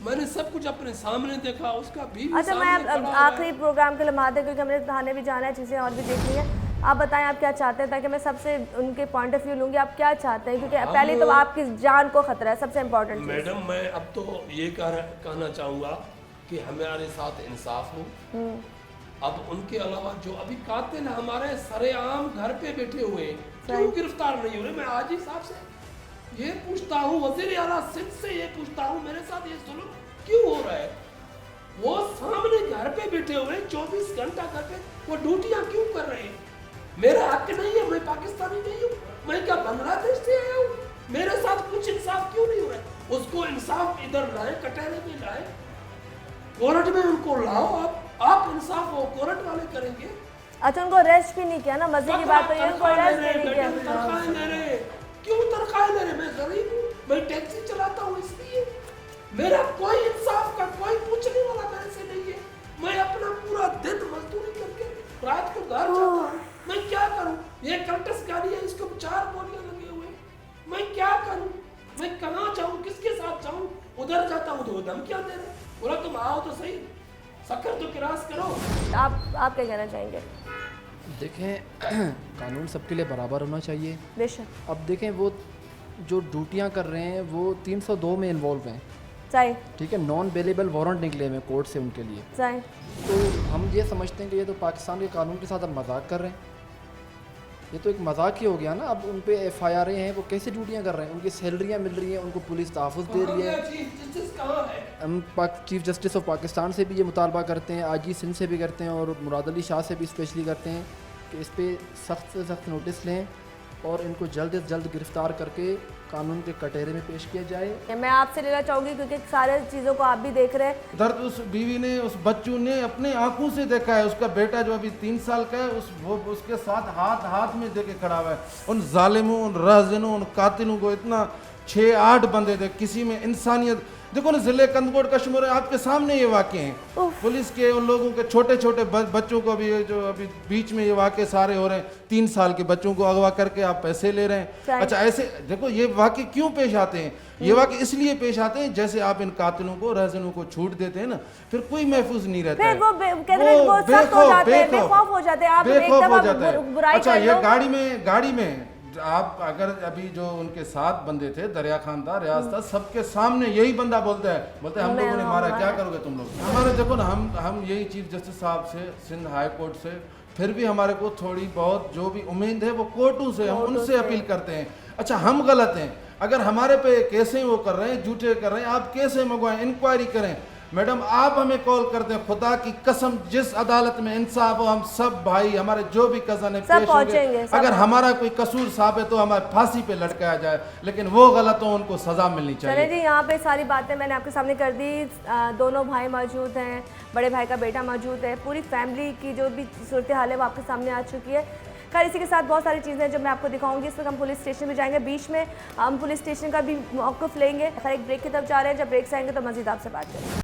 मैंने सब कुछ अपने सामने देखा, उसका भी अच्छा, मैं अब आखिरी प्रोग्राम के लम्हात है क्योंकि हमने थाने भी जाना है, चीज़ें और भी देखनी है, आप बताएं आप क्या चाहते हैं ताकि मैं सबसे उनके पॉइंट ऑफ व्यू लूँगी, आप क्या चाहते हैं, क्योंकि पहले तो आपकी जान को खतरा है, सबसे इम्पोर्टेंट। मैडम मैं अब तो ये कहना चाहूँगा कि हमारे साथ इंसाफ हो। अब उनके अलावा जो अभी कातिल हमारे सरेआम घर पे बैठे हुए हैं, क्यों गिरफ्तार नहीं हो रहे? मैं आज ही साहब से ये पूछता हूँ, वज़ीर आला सिंध से ये पूछता हूँ, मेरे साथ ये जुल्म क्यों हो रहा है? वो सामने घर पे बैठे हुए 24 घंटा घर पे वो ड्यूटियां क्यों कर रहे हैं? मेरा हक नहीं है? मैं पाकिस्तानी नहीं हूँ? मैं क्या बांग्लादेश से आया हूँ? मेरे साथ कुछ इंसाफ क्यों नहीं हो रहा है? उसको इंसाफ इधर लाए, कटहरे में लाए, कोर्ट में उनको लाओ। आप इंसाफ हो कोर्ट वाले करेंगे। अच्छा, उनको अरेस्ट भी नहीं किया ना? मजे की बात तो ये, उनको अरेस्ट भी नहीं किया। तनख्वाहें ले रहे, क्यों तनख्वाहें ले रहे? मैं गरीब हूँ, मैं टैक्सी चलाता हूँ, इसलिए मेरा कोई इंसाफ का कोई पूछने वाला मेरे से नहीं है। मैं अपना पूरा दिन मजदूरी करके रात को घर जाता हूँ। मैं क्या करूँ? ये कल्टस गाड़ी है, इसको 4 गोलियां लगे हुए, मैं क्या करूँ? मैं कहाँ जाऊँ, किसके साथ जाऊँ? उधर जाता हूँ तो धमकियाँ दे रहे, बोला तुम आओ तो सही, शक्कर तो किरास करो। आप क्या कहना चाहेंगे? देखें, कानून सबके लिए बराबर होना चाहिए। बेशक। अब देखें, वो जो ड्यूटियां कर रहे हैं वो 302 में इन्वॉल्व हैं, सही, ठीक है। नॉन बेलेबल वारंट निकले हुए कोर्ट से उनके लिए। सही। तो हम ये समझते हैं कि ये तो पाकिस्तान के कानून के साथ अब मजाक कर रहे हैं। ये तो एक मजाक ही हो गया ना। अब उन पे FIR हैं, वो कैसे ड्यूटियां कर रहे हैं? उनकी सैलरियां मिल रही हैं, उनको पुलिस तहफ़्फ़ुज़ दे रही है। हम चीफ जस्टिस ऑफ पाकिस्तान से भी ये मुतालबा करते हैं, IG सिंध से भी करते हैं और मुराद अली शाह से भी स्पेशली करते हैं कि इस पर सख्त से सख्त नोटिस लें और इनको जल्द से जल्द गिरफ्तार करके कानून के कटहरे में पेश किया जाए। मैं आपसे लेना चाहूँगी क्योंकि सारे चीज़ों को आप भी देख रहे हैं। दर्द उस बीवी ने, उस बच्चू ने अपने आंखों से देखा है। उसका बेटा जो अभी 3 साल का है, वो उसके साथ हाथ में दे के खड़ा हुआ है। उन जालिमों, उन रहजनों, उन कातिलों को इतना 6-8 बंदे थे, किसी में इंसानियत। देखो ना, जिले कंदकोट का शुमार आपके सामने ये वाक़े हैं। पुलिस के उन लोगों के छोटे छोटे बच्चों को अभी जो अभी बीच में ये वाक़े सारे हो रहे हैं, 3 साल के बच्चों को अगवा करके आप पैसे ले रहे हैं। अच्छा, ऐसे देखो ये वाक़े क्यों पेश आते हैं? ये वाक़े इसलिए पेश आते हैं जैसे आप इन कातिलों को, रहजनों को छूट देते हैं ना, फिर कोई महफूज नहीं रहता है। वो बेखौफ हो जाते हैं। आप एकदम बुराई अच्छा, कर लो। ये गाड़ी में आप अगर अभी जो उनके 7 बंदे थे, दरिया खान था, रियाज था, सबके सामने यही बंदा बोलता है हम लोगों ने मारा, क्या करोगे तुम लोग? हमारे देखो ना, हम यही चीफ जस्टिस साहब से, सिंध हाई कोर्ट से, फिर भी हमारे को थोड़ी बहुत जो भी उम्मीद है वो कोर्टों से, हम उनसे अपील करते हैं। अच्छा, हम गलत हैं, अगर हमारे पे कैसे वो कर रहे हैं, झूठे कर रहे हैं, आप कैसे मंगवाएं, इंक्वायरी करें। मैडम, आप हमें कॉल करते हैं, खुदा की कसम जिस अदालत में इंसाफ हो, हम सब भाई, हमारे जो भी कज़न है, पेश होंगे। अगर हमारा कोई कसूर साफ है तो हमारे फांसी पे लटकाया जाए, लेकिन वो गलत हो, उनको सजा मिलनी चाहिए। चले जी, यहाँ पे सारी बातें मैंने आपके सामने कर दी। दोनों भाई मौजूद हैं, बड़े भाई का बेटा मौजूद है, पूरी फैमिली की जो भी सूरत हाल है वो आपके सामने आ चुकी है। खैर, इसी के साथ बहुत सारी चीज़ें जो मैं आपको दिखाऊंगी। इस वक्त हम पुलिस स्टेशन में जाएंगे, बीच में हम पुलिस स्टेशन का भी मौक़िफ़ लेंगे। खैर, एक ब्रेक की तरफ जा रहे हैं, जब ब्रेक से आएंगे तो मज़ीद आपसे बात करेंगे।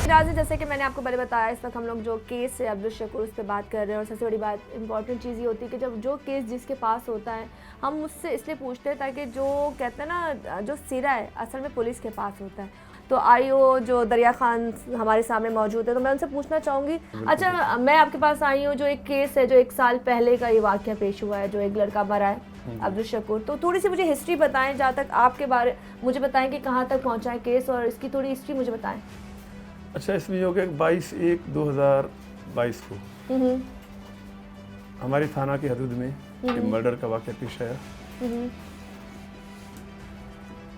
नाज़रीन, जैसे कि मैंने आपको पहले बताया, इस वक्त हम लोग जो केस है अब्दुल शकूर, उस पर बात कर रहे हैं। और सबसे बड़ी बात, इंपॉर्टेंट चीज़ ये होती है कि जब जो केस जिसके पास होता है, हम उससे इसलिए पूछते हैं ताकि जो कहते हैं ना, जो सिरा है असल में पुलिस के पास होता है। तो IO जो दरिया खान हमारे सामने मौजूद है, तो मैं उनसे पूछना चाहूँगी। अच्छा, मैं आपके पास आई हूँ, जो एक केस है जो 1 साल पहले का ये वाक़या पेश हुआ है, जो एक लड़का मरा है अब्दुल शकूर। तो थोड़ी सी मुझे हिस्ट्री बताएं, जहाँ तक आपके बारे मुझे बताएं कि कहाँ तक पहुँचा है केस, और इसकी थोड़ी हिस्ट्री मुझे बताएं। अच्छा, इसमें हो गया 22/1/2022 को हमारे थाना की हदूद में एक मर्डर का वाक़या पेश आया।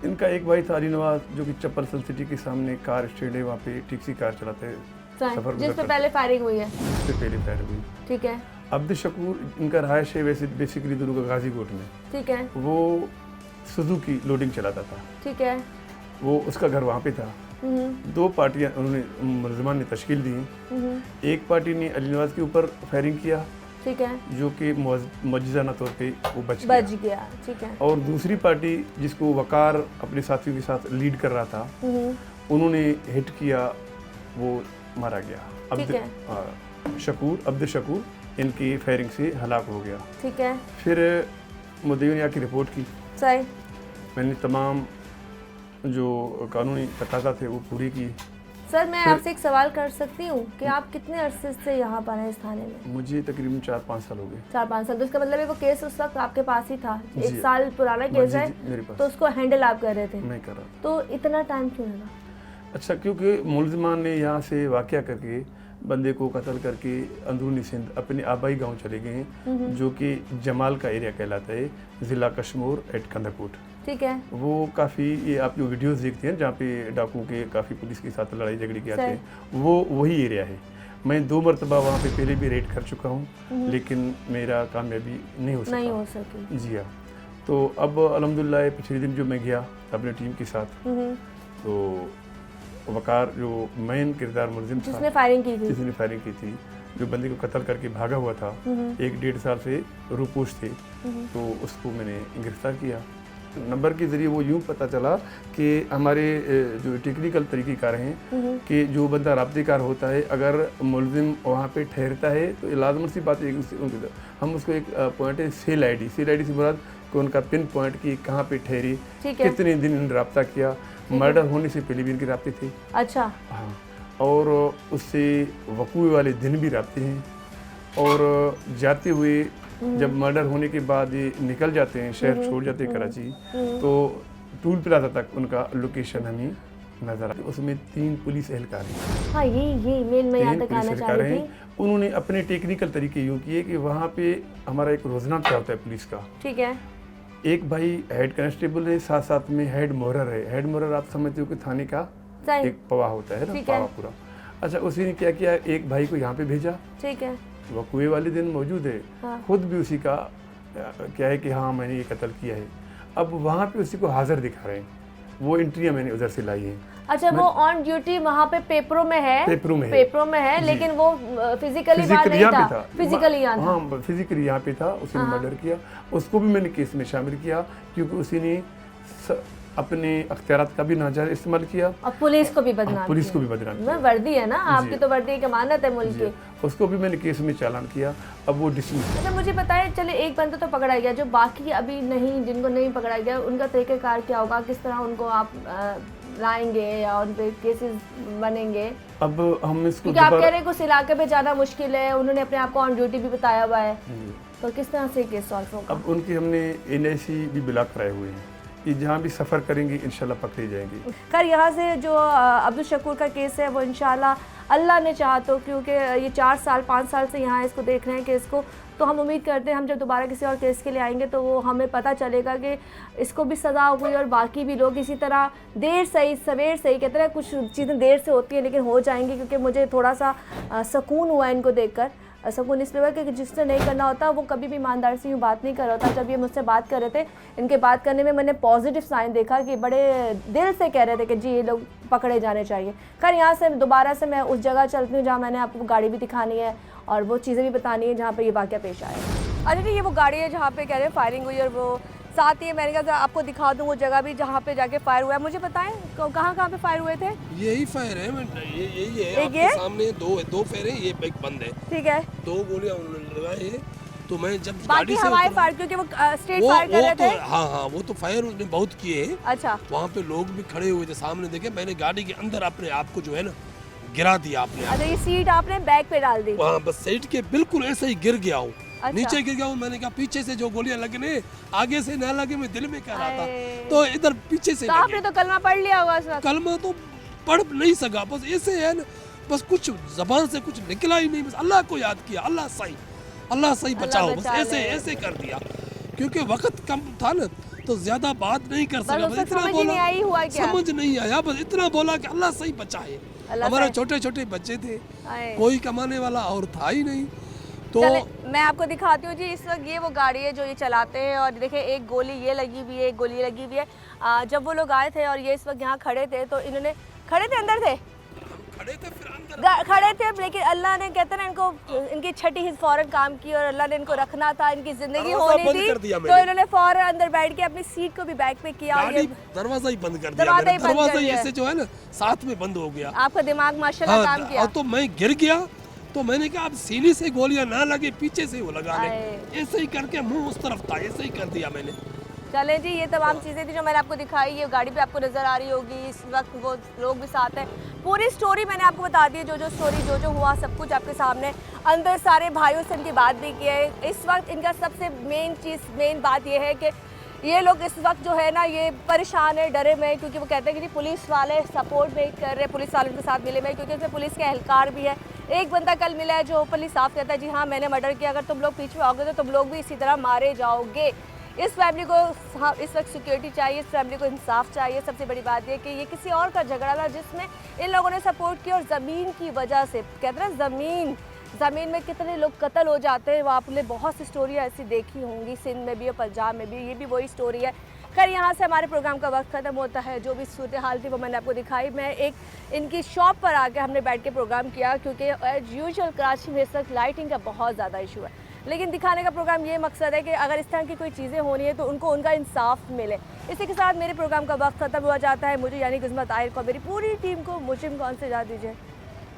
इनका एक भाई था अली नवाज, जो कि चप्पल सन सिटी के सामने कार स्टैंड है, वहाँ पे टैक्सी कार चलाते हैं, सफर जिस पे पहले फायरिंग हुई है, जिस पे पहले फायरिंग हुई, ठीक है। अब्दुल शकूर इनका रहायश है वैसे बेसिकली दुर्गा गाजीकोट में, ठीक है। वो सुजुकी लोडिंग चलाता था, ठीक है। वो उसका घर वहाँ पे था। 2 पार्टियाँ उन्होंने मुलजमान ने तश्कील दी। एक पार्टी ने अली नवाज के ऊपर फायरिंग किया, ठीक है, जो कि मौजूदा तौर पे वो बच गया, ठीक है। और दूसरी पार्टी, जिसको वकार अपने साथियों के साथ लीड कर रहा था, उन्होंने हिट किया, वो मारा गया। अब्दुल शकूर इनकी फायरिंग से हलाक हो गया, ठीक है। फिर मुद्दई ने आके रिपोर्ट की, सही। मैंने तमाम जो कानूनी तकाजा थे वो पूरी की, सर मैं आपसे एक सवाल कर सकती हूँ कि आप कितने अरसे से यहाँ पर हैं इस थाने में? मुझे तकरीबन 4-5 साल हो गए। 4-5 साल। तो इसका मतलब है वो केस उस वक्त आपके पास ही था, जी। 1 साल पुराना केस है, मेरे पास। तो उसको हैंडल आप कर रहे थे? मैं कर रहा था। तो इतना टाइम क्यों लगा? अच्छा, क्योंकि मुलजमान ने यहाँ से वाक़या करके बंदे को कत्ल करके अंदरूनी सिंध अपने आबाई गांव चले गए हैं, जो कि जमाल का एरिया कहलाता है, ज़िला कश्मीर एट कंदाकोट। ठीक है। वो काफ़ी, ये आप जो वीडियोस देखते हैं जहाँ पे डाकू के काफ़ी पुलिस के साथ लड़ाई झगड़े के आते हैं, वो वही एरिया है। मैं 2 मरतबा वहाँ पे पहले भी रेड कर चुका हूँ, लेकिन मेरा कामयाबी नहीं हो सकी। जी हाँ। तो अब अल्हम्दुलिल्लाह पिछले दिन जो मैं गया अपने टीम के साथ, तो वकार जो मेन किरदार मुलजिम था, जिसने फायरिंग की थी, जो बंदे को कत्ल करके भागा हुआ था, 1-1.5 साल से रूपोश थे, तो उसको मैंने गिरफ्तार किया। नंबर के ज़रिए वो यूँ पता चला कि हमारे जो टेक्निकल तरीक़ेकार हैं कि जो बंदा राब्तेकार होता है, अगर मुलजिम वहाँ पे ठहरता है तो लाजमन सी बात है हम उसको एक पॉइंट है सेल आईडी से मुराद कि उनका पिन पॉइंट की कहाँ पे ठहरी, कितने दिन इन्होंने रब्ता किया, मर्डर होने से पहले भी इनके रब्ते थे। अच्छा। हाँ, और उससे वकूए वाले दिन भी रब्ते हैं, और जाते हुए जब मर्डर होने के बाद ये निकल जाते हैं, शहर छोड़ जाते हैं कराची, तो टूल प्लाजा तक उनका लोकेशन हमें नजर आता है। उसमें 3 पुलिस एहलकार हैं। हाँ, ये मेन मैं यहाँ तक आना चाह रही थी। उन्होंने अपने टेक्निकल तरीके यूँ किए कि वहाँ पे हमारा एक रोजनामा होता है पुलिस का। ठीक है। एक भाई हेड कांस्टेबल है, साथ साथ में हेड मोहर है। हेड मोहर आप समझते हो कि थाने का एक पवा होता है ना, पवा पूरा। अच्छा, उसी ने क्या किया, एक भाई को यहाँ पे भेजा। ठीक है। वो कुएं वाले दिन मौजूद है। हाँ। खुद भी उसी का क्या है कि हाँ मैंने ये कत्ल किया है। अब वहाँ पे उसी को हाजिर दिखा रहे हैं, वो एंट्रियाँ मैंने उधर से लाई हैं। अच्छा, वो ऑन ड्यूटी वहाँ पे पेपरों में है, लेकिन वो फिजिकली यहाँ नहीं था। फिजिकली यहाँ पे था। उसने मर्डर किया, उसको भी मैंने केस में शामिल किया, क्योंकि उसी ने अपने अख्तियारात का भी नाजायज इस्तेमाल किया और पुलिस को भी बदनाम किया। वर्दी है ना आपकी, तो वर्दी की अमानत है मुल्क की, उसको भी मैंने केस में चालान किया। अब वो डिसमिस। अच्छा, मुझे बताएं, चले एक बंदा तो पकड़ा गया, जो बाकी अभी नहीं, जिनको नहीं पकड़ा गया, उनका तरीक़ेकार क्या होगा? किस तरह उनको आप लाएंगे या उन पे केसेस बनेंगे? अब हम इसको, क्योंकि आप कह रहे हैं उस इलाके पे जाना मुश्किल है, उन्होंने अपने आप को ऑन ड्यूटी भी बताया हुआ है, तो किस तरह से केस सॉल्व होगा? अब उनकी हमने NIC भी ब्लॉक कराए हुए हैं कि जहाँ भी सफ़र करेंगे इंशाल्लाह पकड़े जाएंगे। खैर, यहाँ से जो अब्दुल शकूर का केस है वो इंशाल्लाह अल्लाह ने चाहा तो, क्योंकि ये 4-5 साल से यहाँ इसको देख रहे हैं केस को, तो हम उम्मीद करते हैं हम जब दोबारा किसी और केस के लिए आएंगे तो वो हमें पता चलेगा कि इसको भी सज़ा हो गई और बाकी भी लोग इसी तरह देर सही सवेर सही, कहते हैं कुछ चीज़ें देर से होती हैं लेकिन हो जाएंगी। क्योंकि मुझे थोड़ा सा सुकून हुआ इनको देखकर। सुकून इसलिए हुआ कि जिसने नहीं करना होता वो कभी भी ईमानदार से यूँ बात नहीं कर रहा होता। जब ये मुझसे बात कर रहे थे, इनके बात करने में मैंने पॉजिटिव साइन देखा कि बड़े दिल से कह रहे थे कि जी ये लोग पकड़े जाने चाहिए। खैर, यहाँ से दोबारा से मैं उस जगह चलती हूँ जहाँ मैंने आपको गाड़ी भी दिखानी है और वो चीज़ें भी बतानी है जहाँ पर ये वाक़या पेश आया। अरे जी, ये वो गाड़ी है जहाँ पे कह रहे हैं फायरिंग हुई, और वो साथ ही मैंने कहा आपको दिखा दूँ वो जगह भी जहाँ पे जाके फायर हुआ है। मुझे बताएं कहाँ पे फायर हुए थे? यही फायर है, यही है आपके सामने। दो फायर है, ये एक बंद है। ठीक है। 2 गोलियां उन्होंने लगाई है, तो मैं जब गाड़ी से हवाई फायर, क्योंकि वो स्ट्रेट फायर कर रहे थे। हाँ, वो तो फायर उसने बहुत किए हैं। अच्छा। वहाँ पे लोग भी खड़े हुए थे सामने, देखे। मैंने गाड़ी के अंदर अपने आप को जो है ना गिरा दिया आपने। अच्छा, ये सीट आपने बैक पे डाल दी? हाँ, बस सीट के बिल्कुल ऐसे ही गिर गया हूँ। अच्छा। नीचे गिर गया हूँ। मैंने कहा पीछे से जो गोलियां लगने, आगे से ना लगे, मैं दिल में कह रहा था, तो इधर पीछे से। तो आपने तो कलमा पढ़ लिया होगा सर? कलमा तो पढ़ नहीं सका, बस ऐसे है ना, बस कुछ जबान से कुछ निकला ही नहीं, बस अल्लाह को याद किया, अल्लाह सही बचाओ, बस ऐसे कर दिया। क्योंकि वक्त कम था ना, तो ज्यादा बात नहीं कर सका। बस इतना बोला, समझ नहीं आया, बस इतना बोला कि अल्लाह सही बचाए। हमारे छोटे छोटे बच्चे थे, कोई कमाने वाला और था ही नहीं। तो मैं आपको दिखाती हूँ जी, इस वक्त ये वो गाड़ी है जो ये चलाते हैं, और देखिए एक गोली ये लगी हुई है, एक गोली ये लगी हुई है। जब वो लोग आए थे और ये इस वक्त यहाँ खड़े थे, तो इन्होंने अंदर थे, खड़े थे, लेकिन अल्लाह ने, कहते ना, इनकी छठी हिस्स फौरन काम की, और अल्लाह ने इनको रखना था, इनकी जिंदगी होनी थी, तो इन्होंने फौरन अंदर बैठ के अपनी सीट को भी बैक पे किया, दरवाजा ही बंद कर दिया। दरवाजा ही ऐसे जो है ना साथ में बंद हो गया। आपका दिमाग माशाल्लाह काम किया। तो मैं गिर गया, तो मैंने कहा अब सीने से गोलियां ना लगे, पीछे से वो लगा ले। ऐसे ही करके मुंह उस तरफ था, ऐसे ही कर दिया मैंने। चलें जी, ये तमाम चीज़ें थी जो मैंने आपको दिखाई। ये गाड़ी भी आपको नज़र आ रही होगी, इस वक्त वो लोग भी साथ हैं। पूरी स्टोरी मैंने आपको बता दी है, जो स्टोरी जो हुआ सब कुछ आपके सामने। अंदर सारे भाइयों से इनकी बात भी की है। इस वक्त इनका सबसे मेन बात ये है कि ये लोग इस वक्त जो है ना ये परेशान है, डरे में, क्योंकि वो कहते हैं कि पुलिस वाले सपोर्ट नहीं कर रहे, पुलिस वालों के साथ मिले में, क्योंकि इसमें पुलिस के एहलकार भी है। एक बंदा कल मिला है जो ओपनली साफ कहता है, जी हाँ मैंने मर्डर किया, अगर तुम लोग पीछे आओगे तो तुम लोग भी इसी तरह मारे जाओगे। इस फैमिली को हाँ इस वक्त सिक्योरिटी चाहिए, इस फैमिली को इंसाफ चाहिए। सबसे बड़ी बात ये कि ये किसी और का झगड़ा था जिसमें इन लोगों ने सपोर्ट किया, और ज़मीन की वजह से, कहते हैं ज़मीन में कितने लोग कत्ल हो जाते हैं, वो आपने बहुत सी स्टोरियाँ ऐसी देखी होंगी, सिंध में भी और पंजाब में भी। ये भी वही स्टोरी है। खैर यहाँ से हमारे प्रोग्राम का वक्त ख़त्म होता है। जो भी सूरत हाल थी वो मैंने आपको दिखाई। मैं एक इनकी शॉप पर आके हमने बैठ के प्रोग्राम किया, क्योंकि एज यूजुअल कराची में इस वक्त लाइटिंग का बहुत ज़्यादा इशू है, लेकिन दिखाने का प्रोग्राम ये मकसद है कि अगर इस तरह की कोई चीज़ें होनी है तो उनको उनका इंसाफ मिले। इसी के साथ मेरे प्रोग्राम का वक्त ख़त्म हुआ जाता है। मुझे यानी किस्मत आहिर को, मेरी पूरी टीम को मुजिम कौन से इजाज़त दीजिए।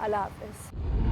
अल्लाह हाफ़िज़।